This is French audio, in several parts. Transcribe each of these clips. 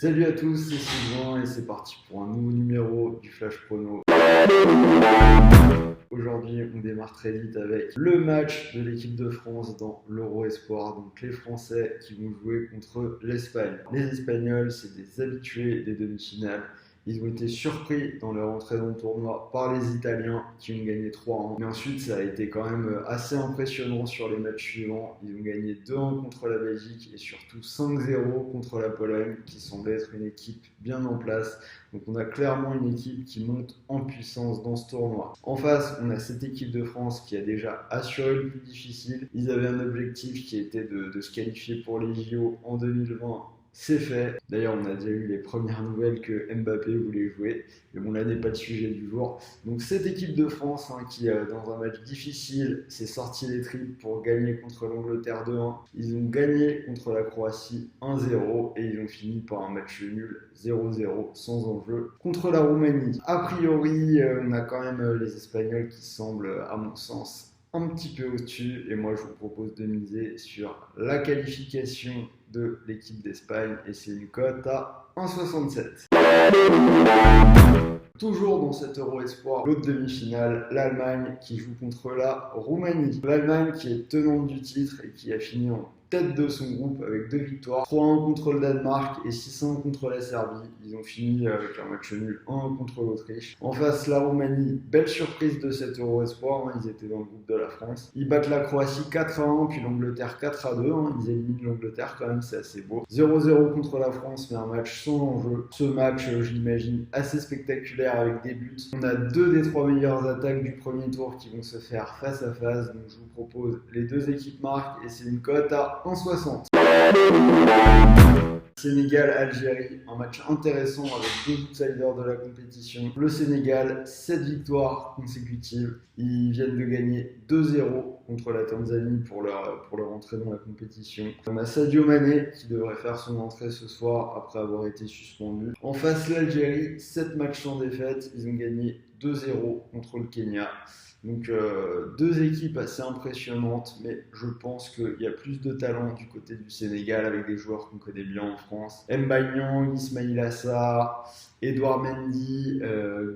Salut à tous, c'est Sylvain et c'est parti pour un nouveau numéro du Flash Prono. Aujourd'hui, on démarre très vite avec le match de l'équipe de France dans l'Euro Espoir, donc les Français qui vont jouer contre l'Espagne. Les Espagnols, c'est des habitués des demi-finales. Ils ont été surpris dans leur entrée dans le tournoi par les Italiens qui ont gagné 3-1. Mais ensuite, ça a été quand même assez impressionnant sur les matchs suivants. Ils ont gagné 2-1 contre la Belgique et surtout 5-0 contre la Pologne qui semblait être une équipe bien en place. Donc on a clairement une équipe qui monte en puissance dans ce tournoi. En face, on a cette équipe de France qui a déjà assuré le plus difficile. Ils avaient un objectif qui était de se qualifier pour les JO en 2020. C'est fait. D'ailleurs, on a déjà eu les premières nouvelles que Mbappé voulait jouer. Mais bon, là n'est pas le sujet du jour. Donc cette équipe de France qui, dans un match difficile, s'est sorti les tripes pour gagner contre l'Angleterre 2-1. Ils ont gagné contre la Croatie 1-0 et ils ont fini par un match nul 0-0 sans enjeu contre la Roumanie. A priori, on a quand même les Espagnols qui semblent, à mon sens, un petit peu au-dessus et moi je vous propose de miser sur la qualification de l'équipe d'Espagne et c'est une cote à 1,67. Toujours dans cet Euro Espoir, l'autre demi-finale, l'Allemagne qui joue contre la Roumanie. L'Allemagne qui est tenante du titre et qui a fini en tête de son groupe avec 2 victoires, 3-1 contre le Danemark et 6-1 contre la Serbie. Ils ont fini avec un match nul 1 contre l'Autriche. En face, la Roumanie, belle surprise de cet Euro Espoir, ils étaient dans le groupe de la France. Ils battent la Croatie 4-1, puis l'Angleterre 4-2, ils éliminent l'Angleterre quand même, c'est assez beau. 0-0 contre la France, mais un match sans enjeu. Ce match, je l'imagine, assez spectaculaire avec des buts. On a 2 des 3 meilleures attaques du premier tour qui vont se faire face à face, donc je vous propose les 2 équipes marquent et c'est une cote à 1,60. Sénégal-Algérie, un match intéressant avec 2 outsiders de la compétition. Le Sénégal, 7 victoires consécutives. Ils viennent de gagner 2-0 contre la Tanzanie pour leur entrée dans la compétition. On a Sadio Mané qui devrait faire son entrée ce soir après avoir été suspendu. En face, l'Algérie, 7 matchs sans défaite. Ils ont gagné 2-0 contre le Kenya. Donc 2 équipes assez impressionnantes, mais je pense qu'il y a plus de talent du côté du Sénégal avec des joueurs qu'on connaît bien en France. Mbaye Niang, Ismaïla Sarr, Edouard Mendy,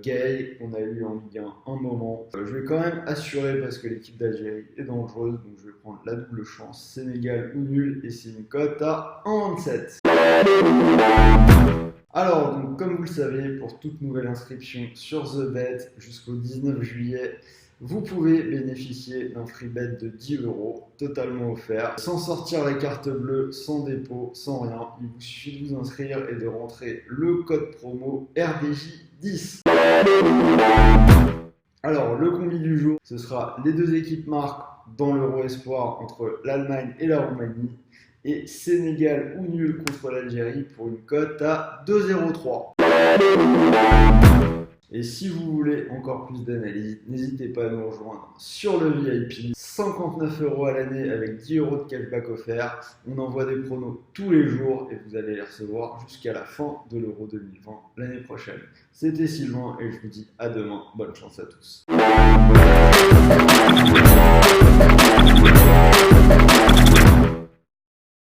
Gay, qu'on a eu en Ligue 1 un moment. Je vais quand même assurer parce que l'équipe d'Algérie est dangereuse, donc je vais prendre la double chance. Sénégal ou nul, et c'est une cote à 1,27. Alors, donc, comme vous le savez, pour toute nouvelle inscription sur TheBet jusqu'au 19 juillet, vous pouvez bénéficier d'un free bet de 10 € totalement offert, sans sortir la carte bleue, sans dépôt, sans rien. Il vous suffit de vous inscrire et de rentrer le code promo RDJ10. Alors, le combi du jour, ce sera les 2 équipes marques dans l'Euro Espoir entre l'Allemagne et la Roumanie. Et Sénégal ou nul contre l'Algérie pour une cote à 2,03. Et si vous voulez encore plus d'analyse, n'hésitez pas à nous rejoindre sur le VIP. 59 € à l'année avec 10 € de cashback offert. On envoie des pronos tous les jours et vous allez les recevoir jusqu'à la fin de l'Euro 2020 l'année prochaine. C'était Sylvain et je vous dis à demain. Bonne chance à tous.